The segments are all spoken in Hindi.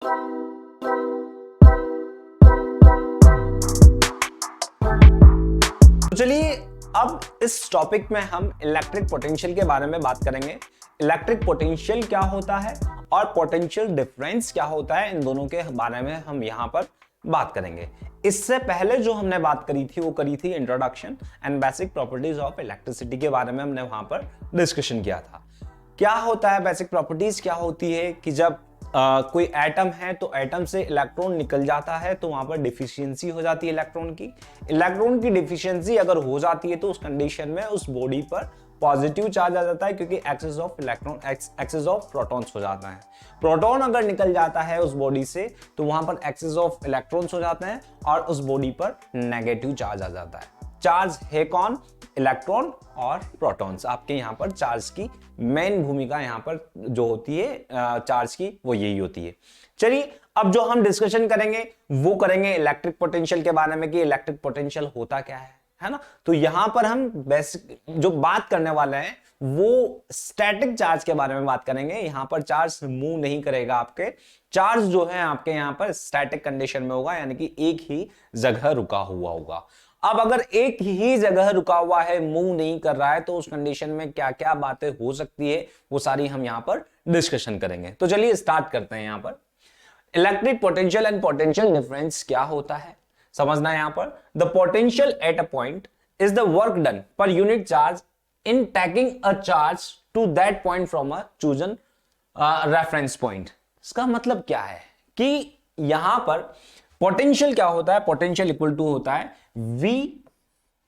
तो चलिए अब इस टॉपिक में हम इलेक्ट्रिक पोटेंशियल के बारे में बात करेंगे। इलेक्ट्रिक पोटेंशियल क्या होता है और पोटेंशियल डिफरेंस क्या होता है, इन दोनों के बारे में हम यहां पर बात करेंगे। इससे पहले जो हमने बात करी थी वो करी थी introduction and basic properties of electricity के बारे में हमने वहां पर डिस्कशन किया था। क्या होता है बेसिक प्रॉपर्टीज, क्या होती है कि जब कोई एटम है तो एटम से इलेक्ट्रॉन निकल जाता है तो वहां पर डिफिशियंसी हो जाती है इलेक्ट्रॉन की डिफिशियंसी अगर हो जाती है तो उस कंडीशन में उस बॉडी पर पॉजिटिव चार्ज आ जाता है, क्योंकि excess of electron excess of protons हो जाता है। प्रोटॉन अगर निकल जाता है उस बॉडी से तो वहां पर एक्सेस ऑफ इलेक्ट्रॉन्स हो जाते हैं और उस बॉडी पर नेगेटिव चार्ज आ जाता है। चार्ज है कौन? इलेक्ट्रॉन और प्रोटॉन्स। आपके यहाँ पर चार्ज की मेन भूमिका यहाँ पर जो होती है चार्ज की, वो यही होती है। चलिए अब जो हम डिस्कशन करेंगे वो करेंगे इलेक्ट्रिक पोटेंशियल के बारे में कि इलेक्ट्रिक पोटेंशियल होता क्या है ना। तो यहां पर हम बेसिक जो बात करने वाले हैं वो स्टैटिक चार्ज के बारे में बात करेंगे। यहां पर चार्ज मूव नहीं करेगा, आपके चार्ज जो है आपके यहां पर स्टैटिक कंडीशन में होगा, यानी कि एक ही जगह रुका हुआ होगा। अब अगर एक ही जगह रुका हुआ है, मूव नहीं कर रहा है, तो उस कंडीशन में क्या क्या बातें हो सकती है वो सारी हम यहां पर डिस्कशन करेंगे। तो चलिए स्टार्ट करते हैं। यहां पर electric potential and potential difference क्या होता है समझना। यहां पर the potential at a point is the work done per unit charge in taking a charge to that point from a chosen reference point. इसका मतलब क्या है कि यहां पर पोटेंशियल क्या होता है? पोटेंशियल इक्वल टू होता है V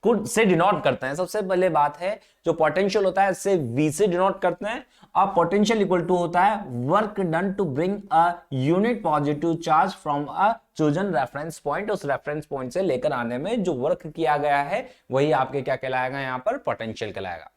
कुड से डिनोट करते हैं। सबसे पहले बात है जो पोटेंशियल होता है इससे V से डिनोट करते हैं, और पोटेंशियल इक्वल टू होता है work done to bring a unit positive charge from a chosen reference point. उस रेफरेंस पॉइंट से लेकर आने में जो वर्क किया गया है वही आपके क्या कहलाएगा? यहाँ पर पोटेंशियल कहलाएगा।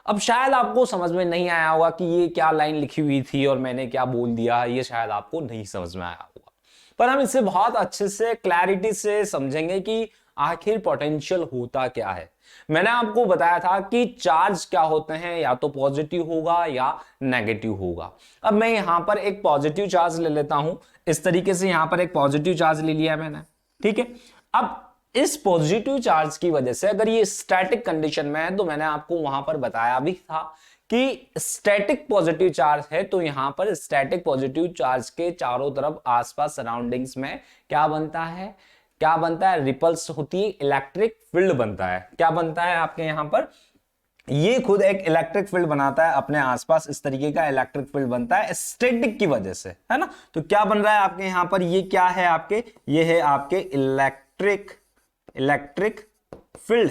अब शायद आपको समझ में नहीं आया होगा कि ये क्या लाइन लिखी हुई थी और मैंने क्या बोल दिया, ये शायद आपको नहीं समझ में आया होगा, पर हम इसे बहुत अच्छे से क्लैरिटी से समझेंगे कि आखिर पोटेंशियल होता क्या है। मैंने आपको बताया था कि चार्ज क्या होते हैं, या तो पॉजिटिव होगा या नेगेटिव होगा। अब मैं यहां पर एक पॉजिटिव चार्ज ले लेता हूं, इस तरीके से यहां पर एक पॉजिटिव चार्ज ले लिया मैंने, ठीक है। अब इस पॉजिटिव चार्ज की वजह से अगर ये स्टैटिक कंडीशन में है, तो मैंने आपको वहां पर बताया भी था कि स्टैटिक पॉजिटिव चार्ज है तो यहां पर स्टैटिक पॉजिटिव चार्ज के चारों तरफ आसपास सराउंडिंग्स में क्या बनता है? क्या बनता है? रिपल्स होती है, इलेक्ट्रिक फील्ड बनता है। क्या बनता है आपके यहां पर? ये खुद एक इलेक्ट्रिक फील्ड बनाता है अपने आसपास, इस तरीके का इलेक्ट्रिक फील्ड बनता है स्टैटिक की वजह से, है ना। तो क्या बन रहा है आपके यहां पर? ये क्या है आपके? ये है आपके इलेक्ट्रिक फील्ड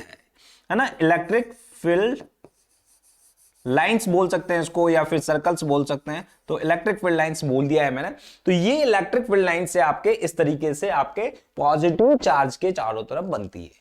है ना। इलेक्ट्रिक फील्ड लाइंस बोल सकते हैं इसको, या फिर सर्कल्स बोल सकते हैं। तो इलेक्ट्रिक फील्ड लाइंस बोल दिया है मैंने। तो ये इलेक्ट्रिक फील्ड लाइन से आपके इस तरीके से आपके पॉजिटिव चार्ज के चारों तरफ बनती है।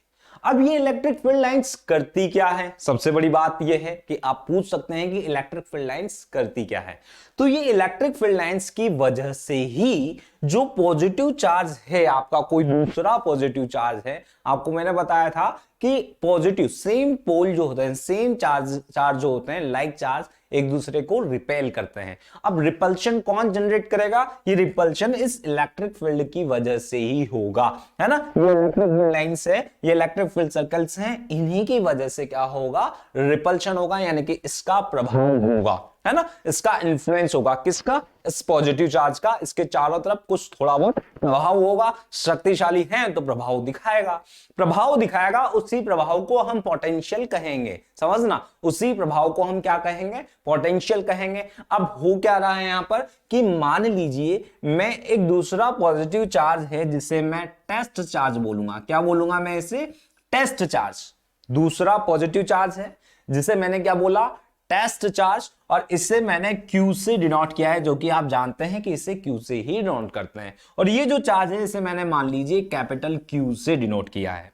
अब ये इलेक्ट्रिक फील्ड लाइंस करती क्या है? सबसे बड़ी बात ये है कि आप पूछ सकते हैं कि इलेक्ट्रिक फील्ड लाइंस करती क्या है। तो ये इलेक्ट्रिक फील्ड लाइंस की वजह से ही जो पॉजिटिव चार्ज है आपका, कोई दूसरा पॉजिटिव चार्ज है, आपको मैंने बताया था कि पॉजिटिव सेम पोल जो होते हैं, सेम चार्ज जो होते हैं, लाइक चार्ज एक दूसरे को रिपेल करते हैं। अब रिपल्शन कौन जनरेट करेगा? ये रिपल्शन इस इलेक्ट्रिक फील्ड की वजह से ही होगा, है ना। ये इलेक्ट्रिक फील्ड लाइंस है, ये इलेक्ट्रिक फील्ड सर्कल्स हैं, इन्हीं की वजह से क्या होगा? रिपल्शन होगा, यानी कि इसका प्रभाव होगा, है ना। इसका इन्फ्लुएंस होगा, किसका? इस पॉजिटिव चार्ज का। इसके चारों तरफ कुछ थोड़ा बहुत प्रभाव होगा, शक्तिशाली है तो प्रभाव दिखाएगा। उसी प्रभाव को हम पोटेंशियल कहेंगे, समझना। उसी प्रभाव को हम क्या कहेंगे? पोटेंशियल कहेंगे। अब हो क्या रहा है यहां पर कि मान लीजिए मैं एक दूसरा पॉजिटिव चार्ज है जिसे मैं टेस्ट चार्ज बोलूंगा। क्या बोलूंगा मैं इसे? Test charge. दूसरा पॉजिटिव चार्ज है जिसे मैंने क्या बोला? Test charge. और इसे मैंने Q से डिनोट किया है, जो कि आप जानते हैं कि इसे Q से ही डिनोट करते हैं। और ये जो चार्ज है इसे मैंने मान लीजिए कैपिटल Q से डिनोट किया है।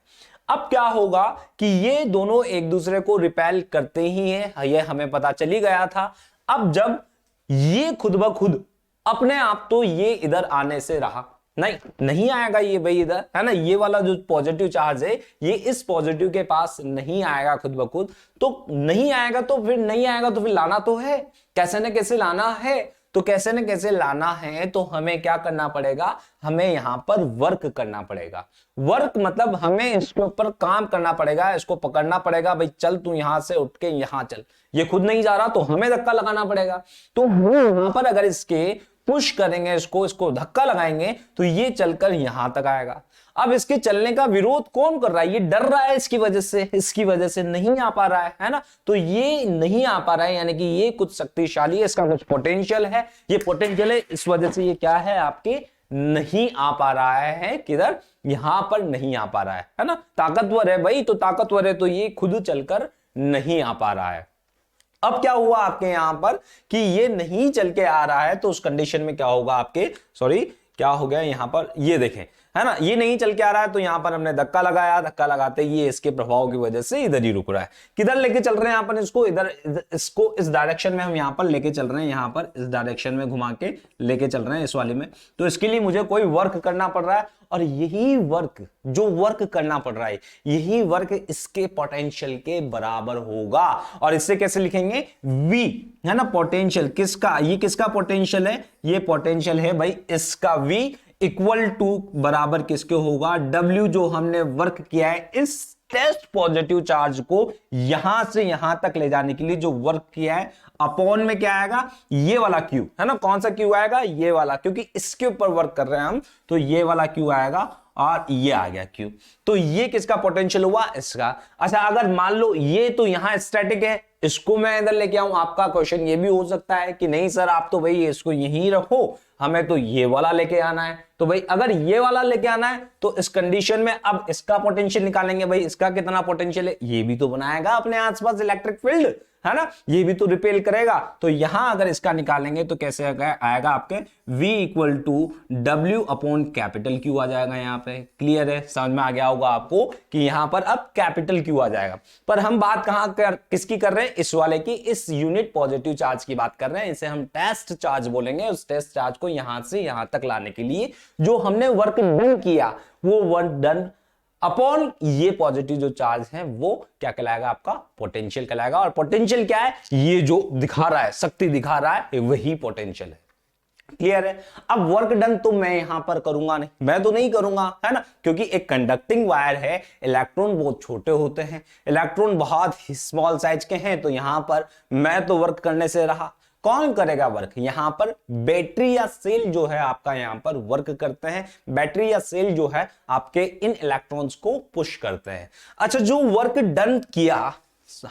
अब क्या होगा कि ये दोनों एक दूसरे को रिपेल करते ही हैं, ये हमें पता चली गया था। अब जब ये खुद ब खुद अपने आप, तो ये इधर आने से रहा नहीं आएगा ये भाई इधर, है ना। ये वाला जो पॉजिटिव चार्ज है ये इस पॉजिटिव के पास नहीं आएगा खुद ब खुद। तो नहीं आएगा तो फिर लाना तो है, कैसे न कैसे लाना है। तो कैसे न कैसे लाना है तो हमें क्या करना पड़ेगा, हमें यहां पर वर्क करना पड़ेगा। वर्क मतलब हमें इसके ऊपर काम करना पड़ेगा, इसको पकड़ना पड़ेगा, भाई चल तू यहां से उठ के यहां चल, ये खुद नहीं जा रहा तो हमें धक्का लगाना पड़ेगा। तो हम यहां पर अगर इसके पुश करेंगे, इसको धक्का लगाएंगे तो ये चलकर यहां तक आएगा। अब इसके चलने का विरोध कौन कर रहा है, ये डर रहा है इसकी वजह से नहीं आ पा रहा है ना, तो ये नहीं आ पा रहा है, यानी कि ये कुछ शक्तिशाली है, इसका कुछ पोटेंशियल है, ये पोटेंशियल है, इस वजह से ये क्या है आपके नहीं आ पा रहा है, किधर, यहां पर नहीं आ पा रहा है ना। ताकतवर है भाई, तो ताकतवर है तो ये खुद चलकर नहीं आ पा रहा है। अब क्या हुआ आपके यहां पर कि ये नहीं चल के आ रहा है, तो उस कंडीशन में क्या होगा आपके, सॉरी क्या हो गया यहां पर, ये देखें है ना, ये नहीं चल के आ रहा है तो यहां पर हमने धक्का लगाया, धक्का लगाते ये इसके प्रभाव की वजह से इधर ही रुक रहा है। किधर लेके चल रहे हैं यहां पर इसको, इधर, इसको इस डायरेक्शन में हम यहां पर लेके चल रहे हैं, यहां पर इस डायरेक्शन में घुमा के लेके चल रहे हैं इस वाले में। तो इसके लिए मुझे कोई वर्क करना पड़ रहा है, और यही वर्क, जो वर्क करना पड़ रहा है, यही वर्क इसके पोटेंशियल के बराबर होगा। और इससे कैसे लिखेंगे, V है ना, पोटेंशियल किसका, ये किसका पोटेंशियल है, ये पोटेंशियल है भाई इसका V इक्वल टू बराबर किसके होगा, W जो हमने वर्क किया है इस टेस्ट पॉजिटिव चार्ज को यहां से यहां तक ले जाने के लिए जो वर्क किया है, अपॉन में क्या आएगा, ये वाला Q है ना, कौन सा Q आएगा, ये वाला, क्योंकि इसके ऊपर वर्क कर रहे हैं हम, तो ये वाला Q आएगा और ये आ गया Q। तो ये किसका पोटेंशियल हुआ, इसका। अच्छा अगर मान लो ये तो यहां स्टैटिक है, इसको मैं इधर लेके आऊं, आपका क्वेश्चन ये भी हो सकता है कि नहीं सर आप तो भाई इसको यहीं रखो, हमें तो ये वाला लेके आना है। तो भाई अगर ये वाला लेके आना है तो इस कंडीशन में अब इसका पोटेंशियल निकालेंगे, भाई इसका कितना पोटेंशियल है, ये भी तो बनाएगा अपने आसपास इलेक्ट्रिक फील्ड है ना, ये भी तो रिपेल करेगा। तो यहां अगर इसका निकालेंगे तो कैसे आएगा आपके V equal to W upon capital Q आ जाएगा। यहां पे क्लियर है, समझ में आ गया होगा आपको कि यहां पर अब कैपिटल Q आ जाएगा। पर हम बात किसकी कर रहे हैं, इस वाले की, इस यूनिट पॉजिटिव चार्ज की बात कर रहे हैं, इसे हम टेस्ट चार्ज बोलेंगे। उस टेस्ट चार्ज को यहां से यहां तक लाने के लिए जो हमने वर्क डन किया, वो वर्क डन अपॉन ये पॉजिटिव जो चार्ज है वो क्या कहलाएगा, आपका पोटेंशियल कहलाएगा। और पोटेंशियल क्या है, ये जो दिखा रहा है, शक्ति दिखा रहा है, वही पोटेंशियल है। क्लियर है। अब वर्क डन तो मैं यहां पर करूंगा नहीं, मैं तो नहीं करूंगा है ना, क्योंकि एक कंडक्टिंग वायर है, इलेक्ट्रॉन बहुत छोटे होते हैं, इलेक्ट्रॉन बहुत स्मॉल साइज के हैं, तो यहां पर मैं तो वर्क करने से रहा। कौन करेगा वर्क, यहां पर बैटरी या सेल जो है आपका यहां पर वर्क करते हैं, बैटरी या सेल जो है आपके इन इलेक्ट्रॉन्स को पुश करते हैं। अच्छा जो वर्क डन किया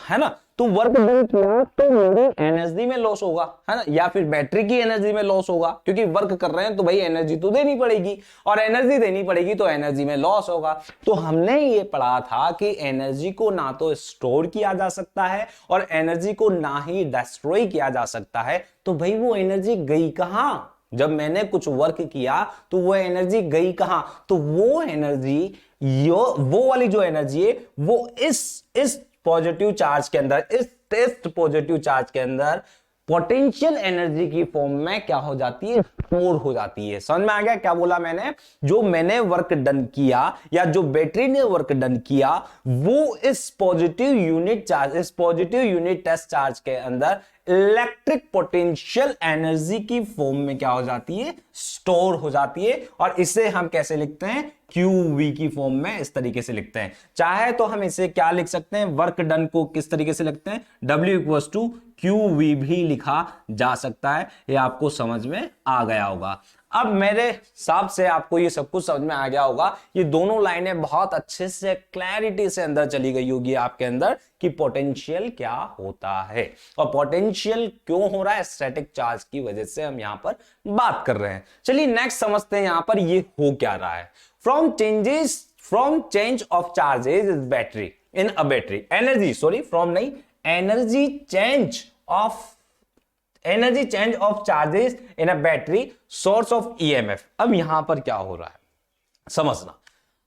है ना, तो वर्क डन किया तो मेरी एनर्जी में लॉस होगा है ना, या फिर बैटरी की एनर्जी में लॉस होगा, क्योंकि वर्क कर रहे हैं तो भाई एनर्जी तो देनी पड़ेगी, और एनर्जी देनी पड़ेगी तो एनर्जी में लॉस होगा। तो हमने ये पढ़ा था कि एनर्जी को ना तो स्टोर किया जा सकता है और एनर्जी को ना ही डिस्ट्रॉय किया जा सकता है। तो भाई वो एनर्जी गई कहां, जब मैंने कुछ वर्क किया तो वो एनर्जी गई कहां, तो वो एनर्जी, वो वाली जो एनर्जी है वो इस पॉजिटिव चार्ज के अंदर, इस टेस्ट पॉजिटिव चार्ज के अंदर पोटेंशियल एनर्जी की फॉर्म में क्या हो जाती है, स्टोर हो जाती है। समझ में आ गया क्या बोला मैंने, जो मैंने वर्क डन किया या जो बैटरी ने वर्क डन किया वो इस पॉजिटिव यूनिट चार्ज, इस पॉजिटिव यूनिट टेस्ट चार्ज के अंदर इलेक्ट्रिक पोटेंशियल एनर्जी की फॉर्म में क्या हो जाती है, स्टोर हो जाती है। और इसे हम कैसे लिखते हैं, QV की फॉर्म में इस तरीके से लिखते हैं। चाहे तो हम इसे क्या लिख सकते हैं, वर्क डन को किस तरीके से लिखते हैं, W इक्वल्स टू QV भी लिखा जा सकता है। ये आपको समझ में आ गया होगा। अब मेरे हिसाब से आपको ये सब कुछ समझ में आ गया होगा। ये दोनों लाइनें बहुत अच्छे से क्लैरिटी से अंदर चली गई होगी आपके अंदर कि पोटेंशियल क्या होता है और पोटेंशियल क्यों हो रहा है, स्टैटिक चार्ज की वजह से हम यहां पर बात कर रहे हैं। चलिए नेक्स्ट समझते हैं यहां पर ये हो क्या रहा है। From change of charges is battery in a battery, energy, sorry from नहीं, energy change of charges in a battery, source of EMF। अब यहां पर क्या हो रहा है समझना।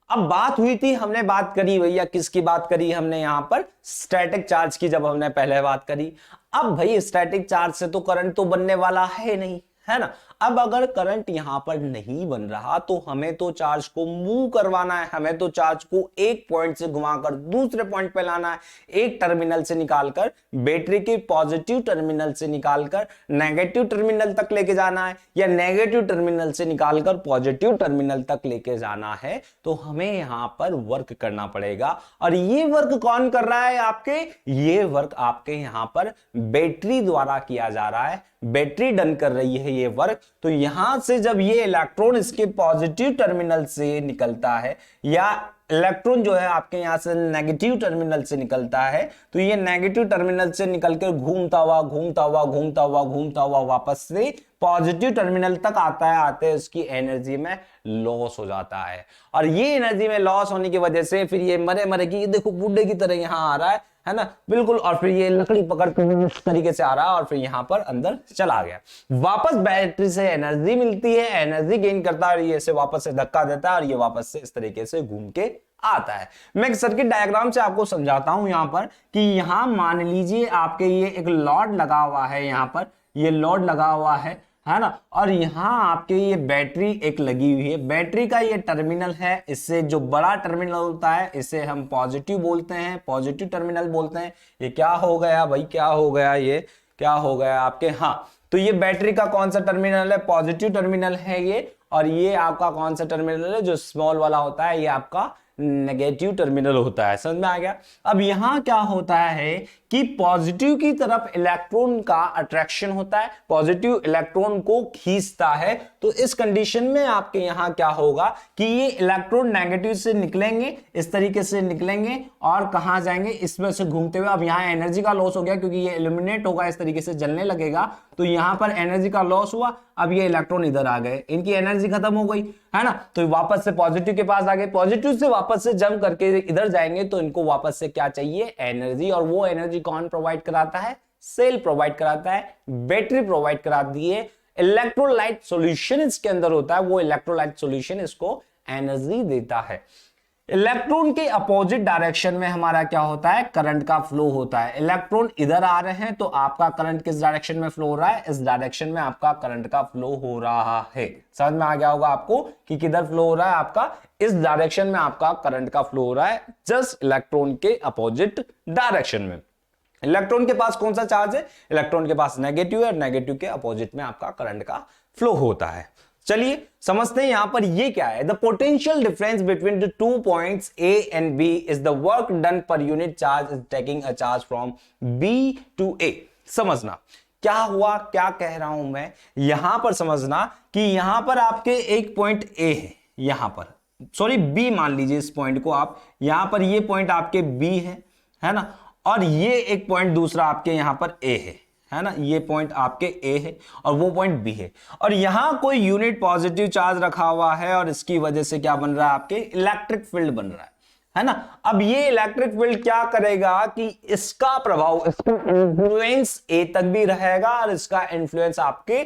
अब बात हुई थी, हमने बात करी भैया, किसकी बात करी हमने यहां पर, स्टैटिक चार्ज की जब हमने पहले बात करी। अब भाई स्टैटिक चार्ज से तो करंट तो बनने वाला है नहीं, है ना। अब अगर करंट यहां पर नहीं बन रहा तो हमें तो चार्ज को मूव करवाना है, हमें तो चार्ज को एक पॉइंट से घुमाकर दूसरे पॉइंट पे लाना है, एक टर्मिनल से निकालकर बैटरी के पॉजिटिव टर्मिनल से निकालकर नेगेटिव टर्मिनल तक लेके जाना है, या नेगेटिव टर्मिनल से निकालकर पॉजिटिव टर्मिनल तक लेके जाना है। तो हमें यहां पर वर्क करना पड़ेगा, और ये वर्क कौन कर रहा है आपके, ये वर्क आपके यहां पर बैटरी द्वारा किया जा रहा है, बैटरी डन कर रही है ये वर्क। तो यहां से जब ये इलेक्ट्रॉन इसके पॉजिटिव टर्मिनल से निकलता है, या इलेक्ट्रॉन जो है आपके यहां से नेगेटिव टर्मिनल से निकलता है, तो ये नेगेटिव टर्मिनल से निकलकर घूमता हुआ वापस से पॉजिटिव टर्मिनल तक आता है, आते हैं उसकी एनर्जी में लॉस हो जाता है। और ये एनर्जी में लॉस होने की वजह से फिर ये मरे की देखो बुड्ढे की तरह यहां आ रहा है ना, बिल्कुल। और फिर ये लकड़ी पकड़ के इस तरीके से आ रहा है, और फिर यहां पर अंदर चला गया। वापस बैटरी से एनर्जी मिलती है, एनर्जी गेन करता है, और ये इसे वापस से धक्का देता है, और ये वापस से इस तरीके से घूम के आता है। मैं एक सर्किट डायग्राम से आपको समझाता हूं यहां पर, कि यहां मान लीजिए आपके ये एक लॉड लगा हुआ है, यहां पर ये लॉड लगा हुआ है ना, और यहां आपके ये बैटरी एक लगी हुई है। बैटरी का ये टर्मिनल है, इससे जो बड़ा टर्मिनल होता है इसे हम पॉजिटिव बोलते हैं, पॉजिटिव टर्मिनल बोलते हैं। ये क्या हो गया भाई, क्या हो गया, ये क्या हो गया आपके, हाँ, तो ये बैटरी का कौन सा टर्मिनल है, पॉजिटिव टर्मिनल है ये। और ये आपका कौन सा टर्मिनल है, जो स्मॉल वाला होता है, ये आपका नेगेटिव टर्मिनल होता है। समझ में आ गया। अब यहां क्या होता है कि पॉजिटिव की तरफ इलेक्ट्रॉन का अट्रैक्शन होता है, पॉजिटिव इलेक्ट्रॉन को खींचता है। तो इस कंडीशन में आपके यहां क्या होगा कि ये इलेक्ट्रॉन नेगेटिव से निकलेंगे, इस तरीके से निकलेंगे और कहां जाएंगे, इसमें से घूमते हुए। अब यहां एनर्जी का लॉस हो गया, क्योंकि ये इल्यूमिनेट होगा, इस तरीके से जलने लगेगा, तो यहां पर एनर्जी का लॉस हुआ। अब ये इलेक्ट्रॉन इधर आ गए, इनकी एनर्जी खत्म हो गई, है ना, तो वापस से पॉजिटिव के पास आ गए, पॉजिटिव से वापस से जंप करके इधर जाएंगे, तो इनको वापस से क्या चाहिए, एनर्जी। और वो एनर्जी कौन प्रोवाइड कराता है, सेल प्रोवाइड कराता है, बैटरी प्रोवाइड कराती है। इलेक्ट्रोलाइट सॉल्यूशन इसके अंदर होता है, वो इलेक्ट्रोलाइट सॉल्यूशन इसको एनर्जी देता है। इलेक्ट्रॉन के अपोजिट डायरेक्शन में हमारा क्या होता है, करंट का फ्लो होता है। इलेक्ट्रॉन इधर आ रहे हैं, तो आपका करंट किस डायरेक्शन में फ्लो हो रहा है, इस डायरेक्शन में आपका करंट का फ्लो हो रहा है। समझ में आ गया होगा आपको कि किधर फ्लो हो रहा है, आपका इस डायरेक्शन में आपका करंट का फ्लो हो रहा है, जस्ट इलेक्ट्रॉन के अपोजिट डायरेक्शन में। इलेक्ट्रॉन के पास कौन सा चार्ज है, इलेक्ट्रॉन के पास नेगेटिव है, और नेगेटिव के अपोजिट में आपका करंट का फ्लो होता है। चलिए समझते हैं यहां पर ये क्या है। The potential difference between the 2 points A and B is the work done per unit charge is taking a charge from B to A। समझना क्या हुआ, क्या कह रहा हूं मैं, यहां पर समझना कि यहां पर आपके एक पॉइंट A है, यहां पर सॉरी B मान लीजिए इस पॉइंट को आप, यहां पर ये पॉइंट आपके B है ना, और ये एक पॉइंट दूसरा आपके यहां पर A है ना, ये पॉइंट आपके A है और वो पॉइंट B है, और यहां कोई यूनिट पॉजिटिव चार्ज रखा हुआ है, और इसकी वजह से क्या बन रहा है, आपके इलेक्ट्रिक फील्ड बन रहा है ना। अब ये इलेक्ट्रिक फील्ड क्या करेगा कि इसका प्रभाव, इसका इन्फ्लुएंस A तक भी रहेगा, और इसका इन्फ्लुएंस आपके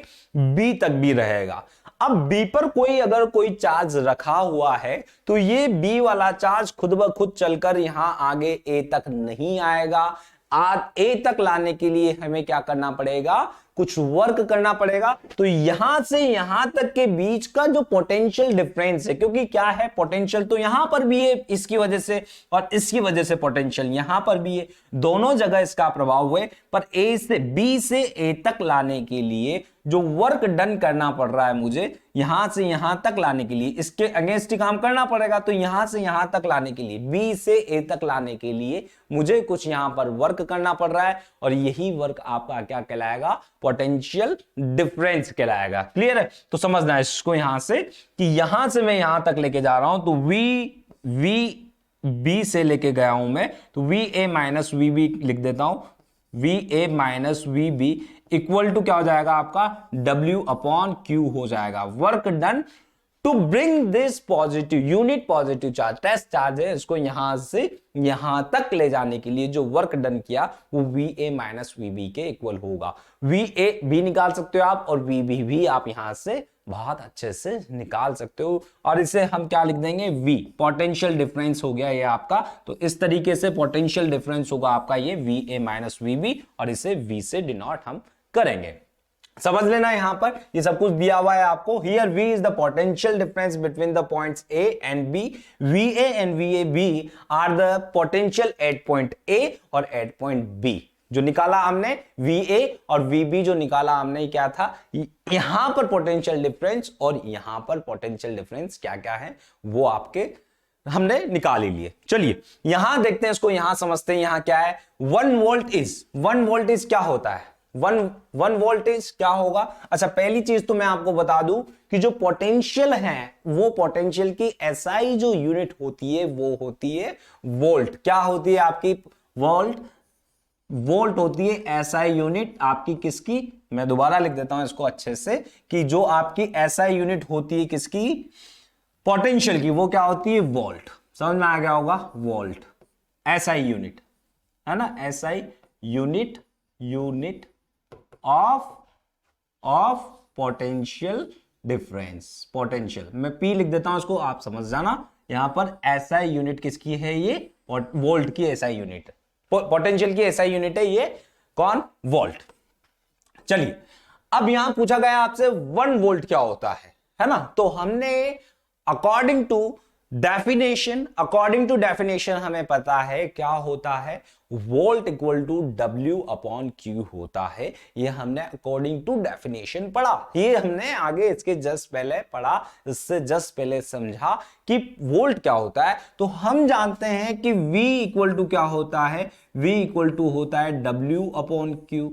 B तक भी रहेगा। अब B पर कोई अगर कोई चार्ज रखा हुआ है, तो ये B वाला चार्ज खुद ब खुद चलकर यहां आगे A तक नहीं आएगा। आज A तक लाने के लिए हमें क्या करना पड़ेगा, कुछ वर्क करना पड़ेगा। तो यहां से यहां तक के बीच का जो पोटेंशियल डिफरेंस है, क्योंकि क्या है, पोटेंशियल तो यहां पर भी है इसकी वजह से, और इसकी वजह से पोटेंशियल यहां पर भी है, दोनों जगह इसका प्रभाव हुए। पर B से A तक लाने के लिए जो वर्क डन करना पड़ रहा है मुझे, यहां से यहां तक लाने के लिए इसके अगेंस्ट काम करना पड़ेगा। तो यहां से यहां तक लाने के लिए, B से A तक लाने के लिए मुझे कुछ यहां पर वर्क करना पड़ रहा है, और यही वर्क आपका क्या कहलाएगा, पोटेंशियल डिफरेंस कहलाएगा। क्लियर है। तो समझना है इसको यहां से कि यहां से मैं यहां तक लेके जा रहा हूं, तो B से लेके गया हूं मैं, तो VA माइनस VB लिख देता हूं, VA minus VB equal to क्या हो जाएगा आपका, W अपॉन Q हो जाएगा। Work done to bring this positive unit positive charge, test charge है, इसको यहां से यहां तक ले जाने के लिए जो वर्क डन किया वो VA माइनस VB के इक्वल होगा। VA भी निकाल सकते हो आप, और VB भी आप यहां से बहुत अच्छे से निकाल सकते हो, और इसे हम क्या लिख देंगे, V पोटेंशियल डिफरेंस हो गया ये आपका। तो इस तरीके से पोटेंशियल डिफरेंस होगा आपका ये VA माइनस VB, और इसे V से डिनोट हम करेंगे। समझ लेना यहां पर ये सब कुछ दिया हुआ है आपको। Here V is the potential difference between the points A and B। VA and VAB are the potential at point A और एट पॉइंट B। जो निकाला हमने VA और VB जो निकाला हमने क्या था, यहां पर पोटेंशियल डिफरेंस और यहां पर पोटेंशियल डिफरेंस क्या क्या है वो आपके हमने निकाल ही लिए। चलिए यहां देखते हैं इसको, यहां समझते हैं यहां क्या है। 1 वोल्ट इज क्या होता है, वन वोल्टेज क्या होगा। अच्छा पहली चीज तो मैं आपको बता दूं कि जो पोटेंशियल है वो पोटेंशियल की SI जो यूनिट होती है वो होती है वोल्ट। क्या होती है आपकी, वोल्ट होती है SI यूनिट आपकी किसकी, मैं दोबारा लिख देता हूं इसको अच्छे से, कि जो आपकी SI यूनिट होती है किसकी, पोटेंशियल की, वो क्या होती है वोल्ट। समझ में आ गया होगा, वोल्ट SI यूनिट है ना, SI unit of potential difference. Potential मैं P लिख देता हूं इसको, आप समझ जाना। यहां पर SI यूनिट किसकी है, ये वोल्ट की SI यूनिट, पोटेंशियल की SI यूनिट है ये कौन, वोल्ट। चलिए अब यहां पूछा गया आपसे 1 वोल्ट क्या होता है ना। तो हमने अकॉर्डिंग टू डेफिनेशन हमें पता है क्या होता है, volt equal to W upon Q होता है। ये हमने अकॉर्डिंग टू डेफिनेशन पढ़ा, ये हमने आगे इसके जस्ट पहले पढ़ा, इससे जस्ट पहले समझा कि वोल्ट क्या होता है। तो हम जानते हैं कि V इक्वल टू क्या होता है, V इक्वल टू होता है W अपॉन Q।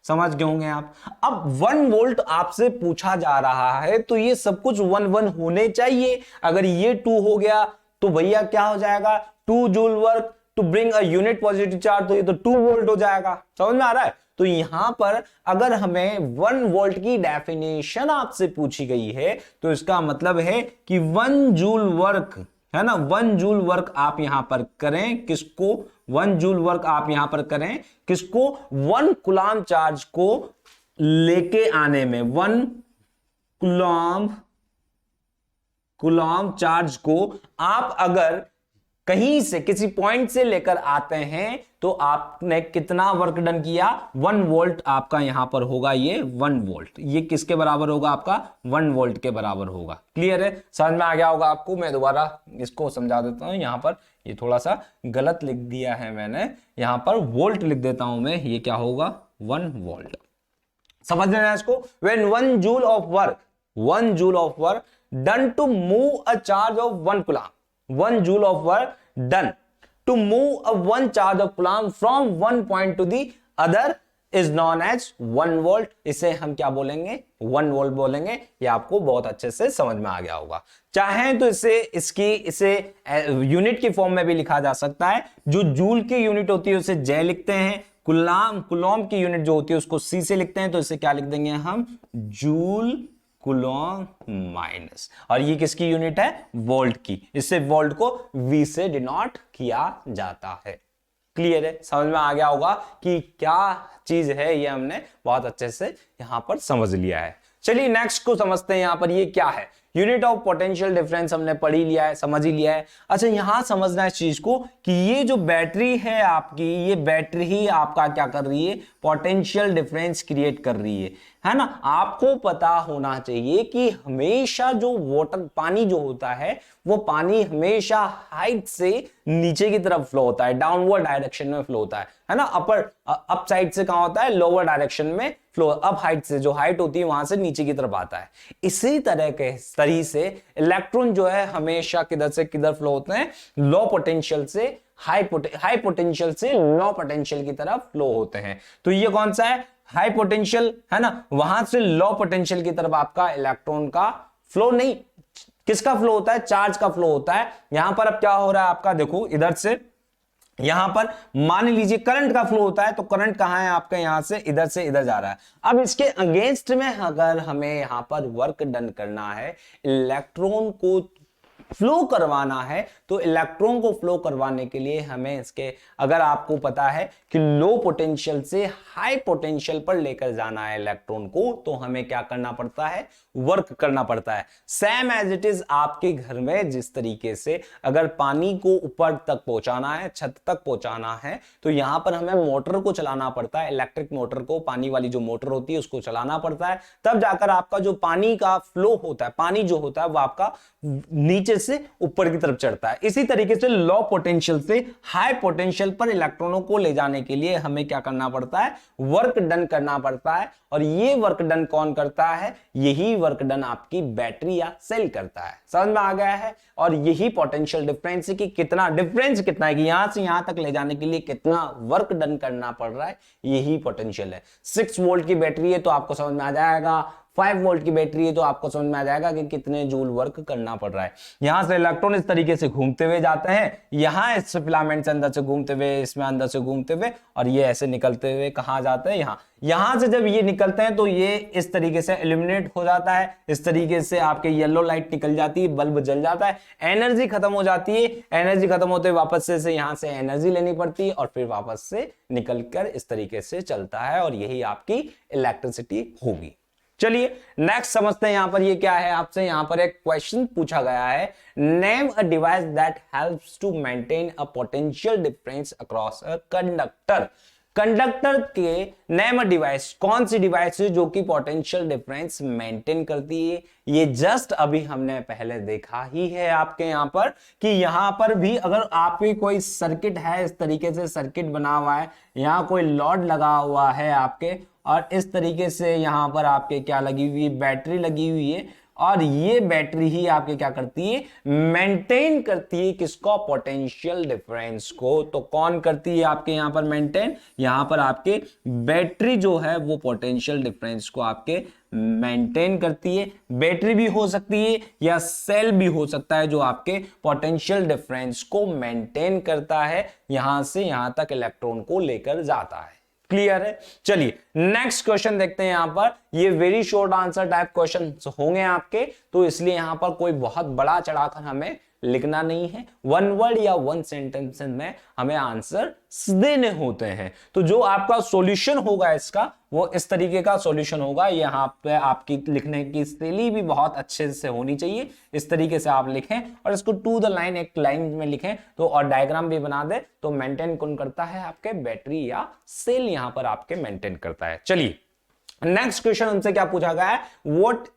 समझ गए होंगे आप। अब 1 वोल्ट आपसे पूछा जा रहा है तो ये सब कुछ 1 1 होने चाहिए। अगर ये 2 हो गया तो भैया क्या हो जाएगा, 2 joule work to bring a unit positive charge, तो ये तो 2 वोल्ट हो जाएगा। समझ में आ रहा है। तो यहां पर अगर हमें 1 वोल्ट की डेफिनेशन आपसे पूछी गई है तो इसका मतलब है कि 1 जूल वर्क है ना, 1 जूल वर्क आप यहां पर करें किसको, 1 जूल वर्क आप यहां पर करें किसको, 1 कूलम चार्ज को लेके आने में, 1 कूलम चार्ज को आप अगर कहीं से किसी पॉइंट से लेकर आते हैं तो आपने कितना वर्क डन किया, 1 वोल्ट आपका यहां पर होगा, ये 1 वोल्ट, ये किसके बराबर होगा आपका, 1 वोल्ट के बराबर होगा। क्लियर है, समझ में आ गया होगा आपको। मैं दोबारा इसको समझा देता हूं, यहां पर ये थोड़ा सा गलत लिख दिया है मैंने, यहां पर वोल्ट लिख देता हूं मैं, ये क्या होगा 1 वोल्ट। समझ लेना इसको। When 1 joule of work done to move a charge of 1 coulomb, 1 joule of work done to move a 1 charge of coulomb from 1 point to the other is known as 1 volt। इसे हम क्या बोलेंगे, 1 वोल्ट बोलेंगे। ये आपको बहुत अच्छे से समझ में आ गया होगा। चाहें तो इसे यूनिट की फॉर्म में भी लिखा जा सकता है। जो जूल की यूनिट होती है उसे J लिखते हैं, कुलॉम की यूनिट जो होती है उसको C से लिखते हैं, तो इसे क्या लिख देंगे हम, जूल कूलॉम माइनस, और ये किसकी यूनिट है, वोल्ट की। इससे वोल्ट को V से डिनोट किया जाता है। क्लियर है, समझ में आ गया होगा कि क्या चीज है, ये हमने बहुत अच्छे से यहां पर समझ लिया है। चलिए नेक्स्ट को समझते हैं। यहां पर ये क्या है, यूनिट ऑफ पोटेंशियल डिफरेंस हमने पढ़ ही लिया है, समझ ही लिया है। अच्छा यहां समझना है इस चीज को कि ये जो बैटरी है आपकी, ये बैटरी ही आपका क्या कर रही है, पोटेंशियल डिफरेंस क्रिएट कर रही है ना। आपको पता होना चाहिए कि हमेशा जो वाटर पानी जो होता है वो पानी हमेशा हाइट से नीचे की तरफ फ्लो होता है, डाउनवर्ड डायरेक्शन में फ्लो होता है ना। अप साइड से कहां होता है, लोअर डायरेक्शन में फ्लो, अप हाइट से, जो हाइट होती है वहां से नीचे की तरफ आता है। इसी तरह के तरीके से इलेक्ट्रॉन जो है हमेशा किधर से किधर फ्लो होते हैं, लो पोटेंशियल से हाई पोटेंशियल से लो पोटेंशियल की तरफ फ्लो होते हैं। तो ये कौन सा है, हाई पोटेंशियल है ना, वहां से लो पोटेंशियल की तरफ आपका इलेक्ट्रॉन का फ्लो, नहीं किसका फ्लो होता है, चार्ज का फ्लो होता है। यहां पर अब क्या हो रहा है आपका, देखो इधर से यहां पर मान लीजिए करंट का फ्लो होता है, तो करंट कहां है आपका, यहां से इधर जा रहा है। अब इसके अगेंस्ट में अगर हमें यहां पर वर्क डन करना है, इलेक्ट्रॉन को फ्लो करवाना है तो इलेक्ट्रॉन को फ्लो करवाने के लिए हमें इसके, अगर आपको पता है कि लो पोटेंशियल से हाई पोटेंशियल पर लेकर जाना है इलेक्ट्रॉन को, तो हमें क्या करना पड़ता है, वर्क करना पड़ता है। सेम एज इट इज आपके घर में जिस तरीके से अगर पानी को ऊपर तक पहुंचाना है, छत तक पहुंचाना है, तो यहां पर हमें मोटर को चलाना पड़ता है, इलेक्ट्रिक मोटर को, पानी वाली जो मोटर होती है उसको चलाना पड़ता है, तब जाकर आपका जो पानी का फ्लो होता है, पानी जो होता है वो आपका नीचे से ऊपर की तरफ चढ़ता है। इसी तरीके से लो पोटेंशियल से हाई पोटेंशियल पर इलेक्ट्रॉनों को ले जाने के लिए हमें क्या करना पड़ता है, वर्क डन करना पड़ता है। और ये वर्क डन कौन करता है, यही वर्क डन आपकी बैटरी या सेल करता है। समझ में आ गया है। और यही पोटेंशियल डिफरेंस कि कितना डिफरेंस कितना है कि यहां से यहां तक ले जाने के लिए कितना वर्क डन करना पड़ रहा है, यही पोटेंशियल है। 6 वोल्ट की बैटरी है तो आपको समझ में आ जाएगा, 5 वोल्ट की बैटरी है तो आपको समझ में आ जाएगा कि कितने जूल वर्क करना पड़ रहा है। यहां से इलेक्ट्रॉन इस तरीके से घूमते हुए जाते हैं, यहां इस फिलामेंट से अंदर से घूमते हुए, इसमें अंदर से घूमते हुए, और ये ऐसे निकलते हुए कहां जाते हैं, यहां से जब ये निकलते हैं तो ये इस तरीके से इल्यूमिनेट हो जाता है, इस तरीके से आपके येलो लाइट निकल जाती है, बल्ब जल जाता है, एनर्जी खत्म हो जाती है। एनर्जी खत्म होते हुए वापस से यहां से एनर्जी लेनी पड़ती है और फिर वापस से निकलकर इस तरीके से चलता है, और यही आपकी इलेक्ट्रिसिटी होगी। चलिए नेक्स्ट समझते हैं। यहां पर ये क्या है, आपसे यहां पर एक क्वेश्चन पूछा गया है, name a device that helps to maintain a potential difference across a conductor. Conductor के नेम अ डिवाइस, कौन सी डिवाइस है जो कि पोटेंशियल डिफरेंस मेंटेन करती है। ये जस्ट अभी हमने पहले देखा ही है आपके यहां पर कि यहां पर भी अगर आपकी कोई सर्किट है, इस तरीके से सर्किट बना हुआ है, यहां कोई लोड लगा हुआ है आपके, और इस तरीके से यहां पर आपके क्या लगी हुई, बैटरी लगी हुई है, और ये बैटरी ही आपके क्या करती है, मेंटेन करती है किसको, पोटेंशियल डिफरेंस को। तो कौन करती है आपके यहां पर मेंटेन, यहां पर आपके बैटरी जो है वो पोटेंशियल डिफरेंस को आपके मेंटेन करती है। बैटरी भी हो सकती है या सेल भी हो सकता है जो आपके पोटेंशियल डिफरेंस को मेंटेन करता है, यहां से यहां तक इलेक्ट्रॉन को लेकर जाता है। क्लियर है। चलिए नेक्स्ट क्वेश्चन देखते हैं। यहां पर ये very short answer type question होंगे आपके, तो इसलिए यहां पर कोई बहुत बड़ा चढ़ाकर हमें लिखना नहीं है, वन वर्ड या वन सेंटेंस में हमें आंसर देने होते हैं। तो जो आपका सॉल्यूशन होगा इसका वो इस तरीके का सॉल्यूशन होगा। यहां पे आपकी लिखने की शैली भी बहुत अच्छे से होनी चाहिए, इस तरीके से आप लिखें और इसको टू द लाइन, एक लाइन में लिखें तो, और डायग्राम भी बना दे तो मेंटेन कौन करता है, आपके बैटरी या सेल यहां पर आपके मेंटेन करता है। चलिए नेक्स्ट क्वेश्चन उनसे क्या पूछा गया है, what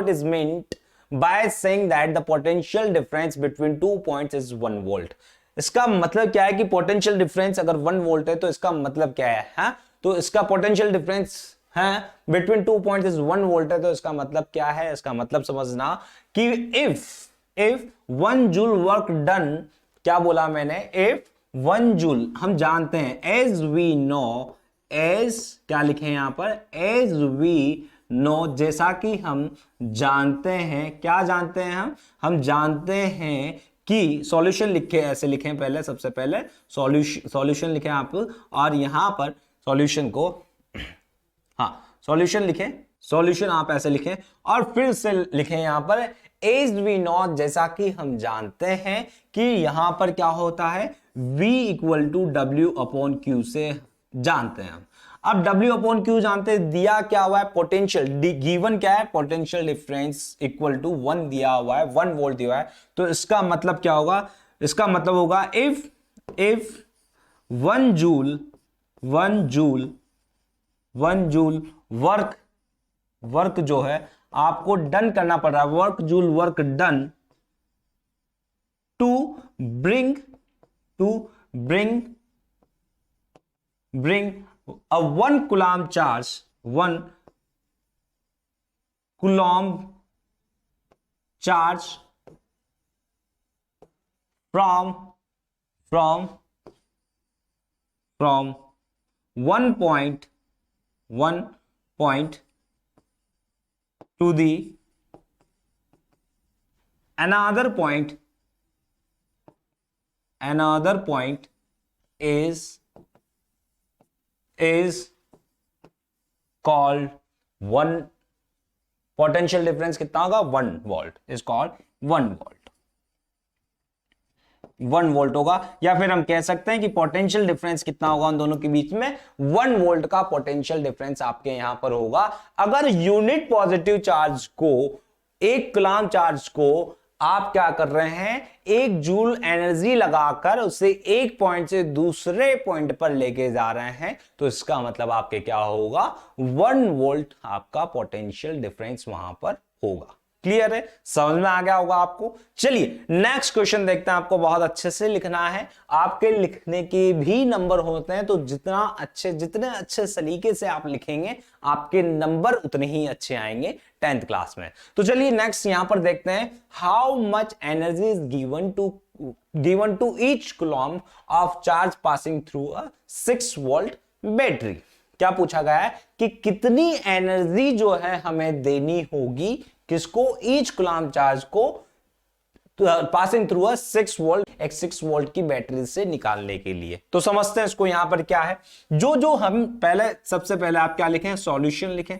is meant by saying that the potential difference between 2 points is 1 volt। इसका मतलब क्या है कि पोटेंशियल डिफरेंस अगर 1 वोल्ट है तो इसका मतलब क्या है, हा? तो इसका पोटेंशियल डिफरेंस है बिटवीन 2 पॉइंट्स इज 1 वोल्ट है, तो इसका मतलब क्या है, इसका मतलब समझना कि इफ 1 जूल वर्क डन, क्या बोला मैंने, इफ 1 जूल, हम जानते हैं एज वी नो, एज क्या लिखे यहां पर, एज वी नो, जैसा कि हम जानते हैं, क्या जानते हैं हम जानते हैं कि सॉल्यूशन लिखे, ऐसे लिखें पहले, सबसे पहले सॉल्यूशन लिखें आप, और यहां पर सॉल्यूशन को, हाँ सॉल्यूशन लिखें, सॉल्यूशन आप ऐसे लिखें और फिर से लिखें यहां पर एज वी नो, जैसा कि हम जानते हैं कि यहां पर क्या होता है, V equal to W upon Q से जानते हैं हम। अब W अपॉन क्यू जानते हैं, दिया क्या हुआ है, पोटेंशियल गिवन क्या है, पोटेंशियल डिफरेंस इक्वल टू 1 दिया हुआ है, 1 वोल्ट दिया हुआ है। तो इसका मतलब क्या होगा, इसका मतलब होगा इफ 1 जूल वर्क जो है आपको डन करना पड़ रहा है, work done to bring a 1 coulomb charge, 1 coulomb charge from 1 point to the another point is called 1, potential difference कितना होगा, 1 वोल्ट, इज कॉल्ड 1 वोल्ट होगा, या फिर हम कह सकते हैं कि पोटेंशियल डिफरेंस कितना होगा उन दोनों के बीच में, 1 वोल्ट का पोटेंशियल डिफरेंस आपके यहां पर होगा। अगर यूनिट पॉजिटिव चार्ज को, 1 कूलम्ब चार्ज को आप क्या कर रहे हैं, 1 जूल एनर्जी लगाकर उसे एक पॉइंट से दूसरे पॉइंट पर लेके जा रहे हैं, तो इसका मतलब आपके क्या होगा, 1 वोल्ट आपका पोटेंशियल डिफरेंस वहां पर होगा। क्लियर है, समझ में आ गया होगा आपको। चलिए नेक्स्ट क्वेश्चन देखते हैं। आपको बहुत अच्छे से लिखना है, आपके लिखने के भी नंबर होते हैं, तो जितने अच्छे तरीके से आप लिखेंगे आपके नंबर उतने ही अच्छे आएंगे 10th क्लास में। तो चलिए नेक्स्ट यहां पर देखते हैं, how much energy is given to each coulomb of charge passing through a 6 volt battery. क्या पूछा गया है कि कितनी एनर्जी जो है हमें देनी होगी, किसको, ईच कूलम्ब चार्ज को पासिंग थ्रू अ 6 वोल्ट, एक 6 वोल्ट की बैटरी से निकालने के लिए। तो समझते हैं इसको। यहां पर क्या है, जो हम सबसे पहले आप क्या लिखें, सॉल्यूशन लिखें।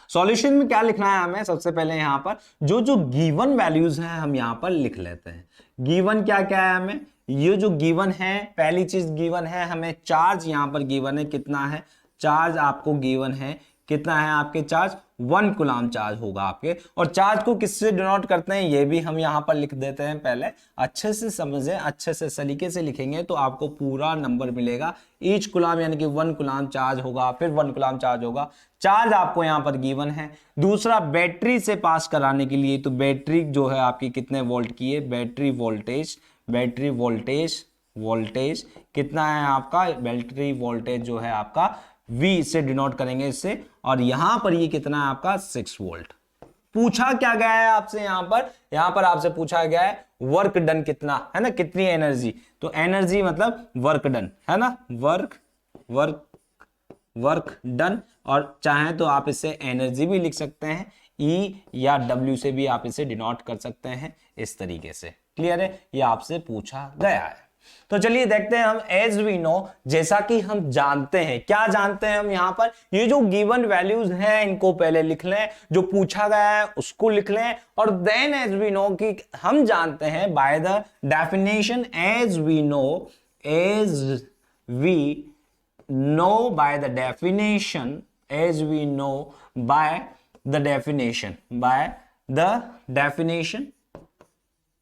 सॉल्यूशन में क्या लिखना है हमें, सबसे पहले यहां पर जो गिवन वैल्यूज हैं हम यहां पर लिख लेते हैं। गिवन क्या क्या है हमें, ये जो गिवन है, पहली चीज गिवन है हमें चार्ज, यहां पर गिवन है कितना है चार्ज, आपको गिवन है कितना है आपके चार्ज, 1 कूलम्ब चार्ज होगा आपके। और चार्ज को किससे डिनोट करते हैं ये भी हम यहां पर लिख देते हैं। पहले अच्छे से समझें, अच्छे से सलीके से लिखेंगे तो आपको पूरा नंबर मिलेगा। ईच कूलम्ब यानी कि 1 कूलम्ब चार्ज होगा, फिर 1 कूलम्ब चार्ज होगा। चार्ज आपको यहां पर गिवन है। दूसरा बैटरी से पास कराने के लिए, तो बैटरी जो है आपकी कितने वोल्ट की है, बैटरी वोल्टेज कितना है आपका, बैटरी वोल्टेज जो है आपका V से डिनोट करेंगे इससे, और यहां पर ये कितना है आपका 6 वोल्ट। पूछा क्या गया है आपसे, यहां पर आपसे पूछा गया है वर्क डन कितना है ना, कितनी एनर्जी, तो एनर्जी मतलब वर्क डन है ना, वर्क डन, और चाहे तो आप इसे एनर्जी भी लिख सकते हैं, E या W से भी आप इसे डिनोट कर सकते हैं इस तरीके से। क्लियर है, ये आपसे पूछा गया है। तो चलिए देखते हैं हम, एज वी नो, जैसा कि हम जानते हैं, क्या जानते हैं हम यहां पर, ये जो गिवन वैल्यूज हैं इनको पहले लिख लें, जो पूछा गया है उसको लिख लें, और देन एज वी नो कि हम जानते हैं by the definition, as we know by the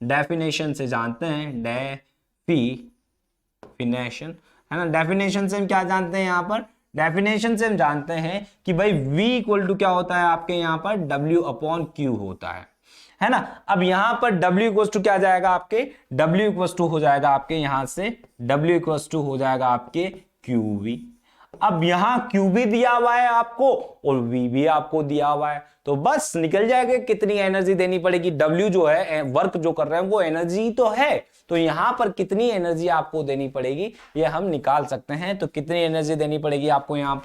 definition से जानते हैं, डेफिनेशन है ना, डेफिनेशन से हम क्या जानते हैं, यहां पर डेफिनेशन से हम जानते हैं कि भाई V इक्वल टू क्या होता है आपके यहां पर, W अपॉन Q होता है ना। अब यहां पर W इक्वल टू क्या जाएगा आपके, W इक्वल टू हो जाएगा आपके यहां से, W इक्वल टू हो जाएगा आपके QV। अब यहां Q भी दिया हुआ है आपको और V भी आपको दिया हुआ है, तो बस निकल जाएगा कितनी एनर्जी देनी पड़ेगी। W जो है वर्क जो कर रहे हैं वो एनर्जी तो है, तो यहां पर कितनी एनर्जी आपको देनी पड़ेगी ये हम निकाल सकते हैं। तो कितनी एनर्जी देनी पड़ेगी आपको यहां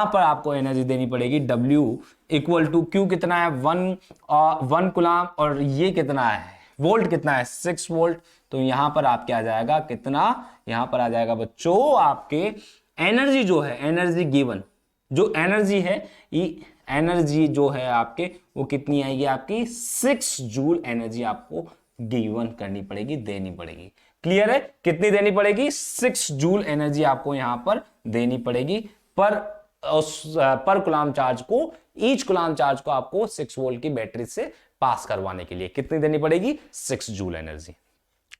पर आपको एनर्जी देनी पड़ेगी W इक्वल टू Q कितना है 1 कूलम्ब, और ये कितना है वोल्ट, कितना है 6 वोल्ट। तो यहां पर आपके आ जाएगा कितना, यहां पर आ जाएगा बच्चों आपके एनर्जी जो है, एनर्जी गिवन जो एनर्जी है, एनर्जी जो है आपके वो कितनी आएगी आपकी 6 जूल एनर्जी आपको गिवन करनी पड़ेगी, देनी पड़ेगी। क्लियर है, कितनी देनी पड़ेगी, 6 जूल एनर्जी आपको यहां पर देनी पड़ेगी पर कूलम्ब चार्ज को, ईच कूलम्ब चार्ज को आपको 6 वोल्ट की बैटरी से पास करवाने के लिए कितनी देनी पड़ेगी, 6 जूल एनर्जी।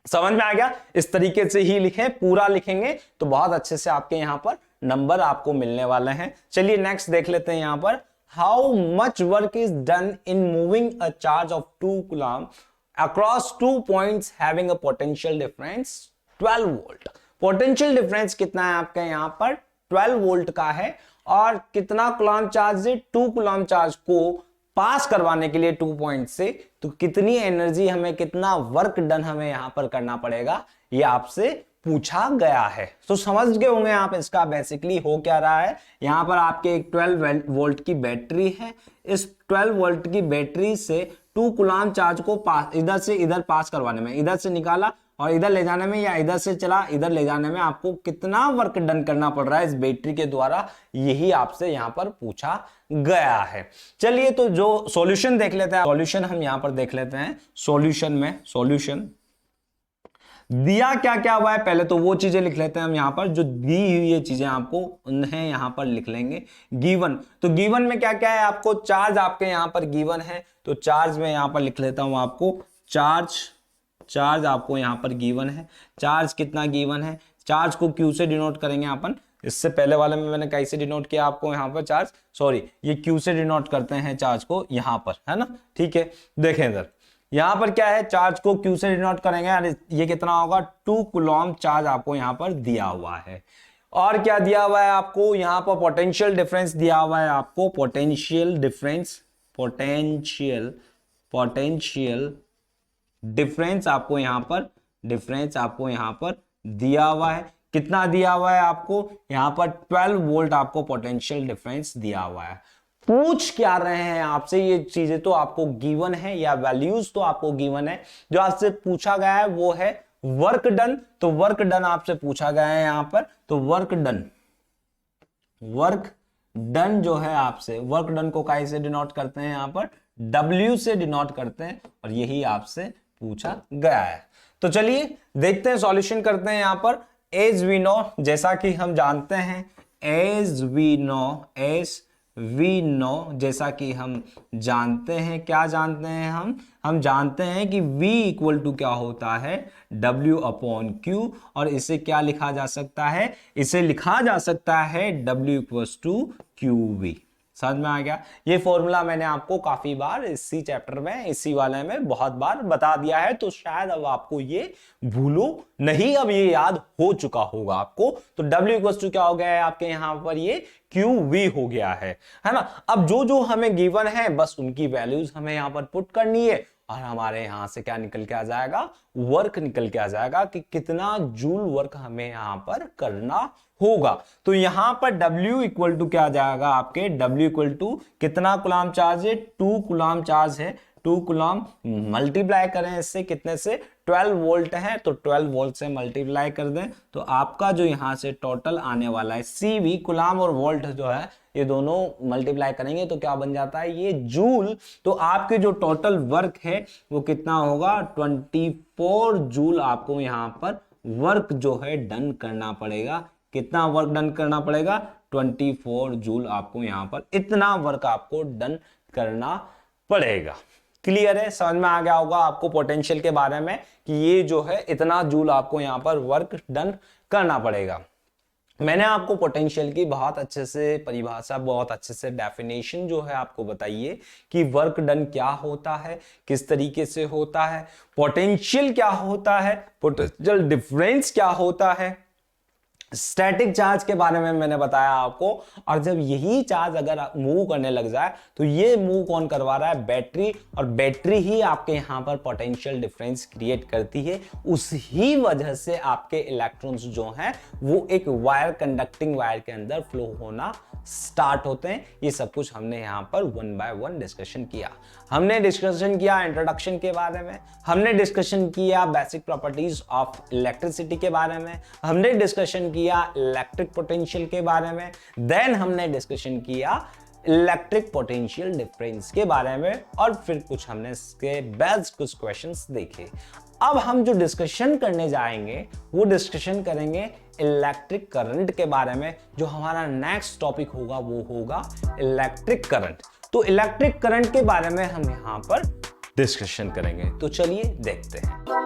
समझ में आ गया, इस तरीके से ही लिखें, पूरा लिखेंगे तो बहुत अच्छे से आपके यहां पर नंबर आपको मिलने वाले हैं। चलिए नेक्स्ट देख लेते हैं यहां पर, how much work is done in moving a charge of 2 coulomb across 2 points having a potential difference 12 volt. Potential difference कितना है आपका यहां पर 12 वोल्ट का है, और कितना कूलम्ब चार्ज है, 2 कूलम्ब चार्ज को पास करवाने के लिए 2 पॉइंट से, तो कितनी एनर्जी हमें, कितना वर्क डन हमें यहां पर करना पड़ेगा ये आपसे पूछा गया है। तो समझ गए होंगे आप इसका बेसिकली हो क्या रहा है। यहां पर आपके एक 12 वोल्ट की बैटरी है, इस 12 वोल्ट की बैटरी से 2 कूलम्ब चार्ज को इधर से इधर पास करवाने में, इधर से निकाला और इधर ले जाने में या इधर से चला इधर ले जाने में आपको कितना वर्क डन करना पड़ रहा है इस बैटरी के द्वारा, यही आपसे यहां पर पूछा गया है। चलिए तो जो सॉल्यूशन देख लेते हैं, सॉल्यूशन हम यहां पर देख लेते हैं। सॉल्यूशन में सॉल्यूशन दिया क्या क्या हुआ है, पहले तो वो चीजें लिख लेते हैं हम यहां पर, जो दी हुई ये चीजें आपको उन्हें यहां पर लिख लेंगे। गिवन, तो गिवन में क्या क्या है आपको, चार्ज आपके यहां पर गिवन है, तो चार्ज में यहां पर लिख लेता हूं आपको चार्ज आपको यहां पर गिवन है। चार्ज कितना गिवन है, चार्ज को क्यू से डिनोट करेंगे अपन। इससे पहले वाले में मैंने कैसे डिनोट किया आपको यहां पर चार्ज, सॉरी ये क्यू से डिनोट करते हैं चार्ज को यहां पर, है ना, ठीक है। देखें इधर यहां पर क्या है, चार्ज को क्यू से डिनोट करेंगे, ये कितना होगा 2 कूलम चार्ज आपको यहां पर दिया हुआ है। और क्या दिया हुआ है आपको यहां पर, पोटेंशियल डिफरेंस दिया हुआ है आपको, पोटेंशियल डिफरेंस आपको यहां पर दिया हुआ है। कितना दिया हुआ है आपको यहां पर 12 वोल्ट आपको पोटेंशियल डिफरेंस दिया हुआ है। पूछ क्या रहे हैं आपसे, ये चीजें तो आपको गिवन है या वैल्यूज तो आपको गिवन है। जो आपसे पूछा गया है वो है वर्क डन, तो वर्क डन आपसे पूछा गया है यहां पर, तो वर्क डन जो है आपसे, वर्क डन को काय से डिनोट करते हैं यहां पर, W से डिनोट करते हैं, और यही आपसे पूछा गया है। तो चलिए देखते हैं, सॉल्यूशन करते हैं यहां पर। एज वी नो, जैसा कि हम जानते हैं, एज वी नो जैसा कि हम जानते हैं, क्या जानते हैं हम जानते हैं कि V इक्वल टू क्या होता है, W अपॉन Q, और इसे क्या लिखा जा सकता है, इसे लिखा जा सकता है W इक्वल टू QV। समझ में आ गया। ये फॉर्मूला मैंने आपको काफी बार इसी चैप्टर में, इसी वाले में बहुत बार बता दिया है, तो शायद अब आपको ये भूलो नहीं, अब ये याद हो चुका होगा आपको। तो W इक्वल टू क्या हो गया है आपके यहां पर, ये QV हो गया है ना। अब जो जो हमें गिवन है बस उनकी वैल्यूज हमें यहां पर पुट करनी है, और हमारे यहां से क्या निकल के आ जाएगा, वर्क निकल के आ जाएगा कि कितना जूल वर्क हमें यहां पर करना होगा। तो यहां पर W इक्वल टू क्या आ जाएगा आपके, W इक्वल टू कितना कूलम चार्ज है, 2 कूलम चार्ज है, 2 कूलम मल्टीप्लाई करें इससे कितने से, 12 वोल्ट है, तो 12 वोल्ट से मल्टीप्लाई कर दें, तो आपका जो यहां से टोटल आने वाला है CV, कूलम और वोल्ट जो है ये दोनों मल्टीप्लाई करेंगे तो क्या बन जाता है, ये जूल। तो आपके जो टोटल वर्क है वो कितना होगा, 24 जूल आपको यहां पर वर्क जो है डन करना पड़ेगा। कितना वर्क डन करना पड़ेगा, 24 जूल आपको यहां पर, इतना वर्क आपको डन करना पड़ेगा। क्लियर है, समझ में आ गया होगा आपको पोटेंशियल के बारे में कि ये जो है इतना जूल आपको यहां पर वर्क डन करना पड़ेगा। मैंने आपको पोटेंशियल की बहुत अच्छे से परिभाषा, बहुत अच्छे से डेफिनेशन जो है आपको बताइए कि वर्क डन क्या होता है, किस तरीके से होता है, पोटेंशियल क्या होता है, पोटेंशियल डिफरेंस क्या होता है, स्टैटिक चार्ज के बारे में मैंने बताया आपको। और जब यही चार्ज अगर मूव करने लग जाए तो ये मूव कौन करवा रहा है, बैटरी, और बैटरी ही आपके यहां पर पोटेंशियल डिफरेंस क्रिएट करती है। उसी वजह से आपके इलेक्ट्रॉन्स जो हैं वो एक वायर, कंडक्टिंग वायर के अंदर फ्लो होना स्टार्ट होते हैं। ये सब कुछ हमने यहां पर 1 बाय 1 डिस्कशन किया। हमने डिस्कशन किया इंट्रोडक्शन के बारे में, हमने डिस्कशन किया बेसिक प्रॉपर्टीज ऑफ इलेक्ट्रिसिटी के बारे में, हमने डिस्कशन किया इलेक्ट्रिक पोटेंशियल के बारे में, देन हमने डिस्कशन किया इलेक्ट्रिक पोटेंशियल डिफरेंस के बारे में, और फिर कुछ हमने इसके बेस्ड कुछ क्वेश्चंस देखे। अब हम जो डिस्कशन करने जाएंगे वो डिस्कशन करेंगे इलेक्ट्रिक करंट के बारे में। जो हमारा नेक्स्ट टॉपिक होगा वो होगा इलेक्ट्रिक करंट। तो इलेक्ट्रिक करंट के बारे में हम यहां पर डिस्कशन करेंगे, तो चलिए देखते हैं।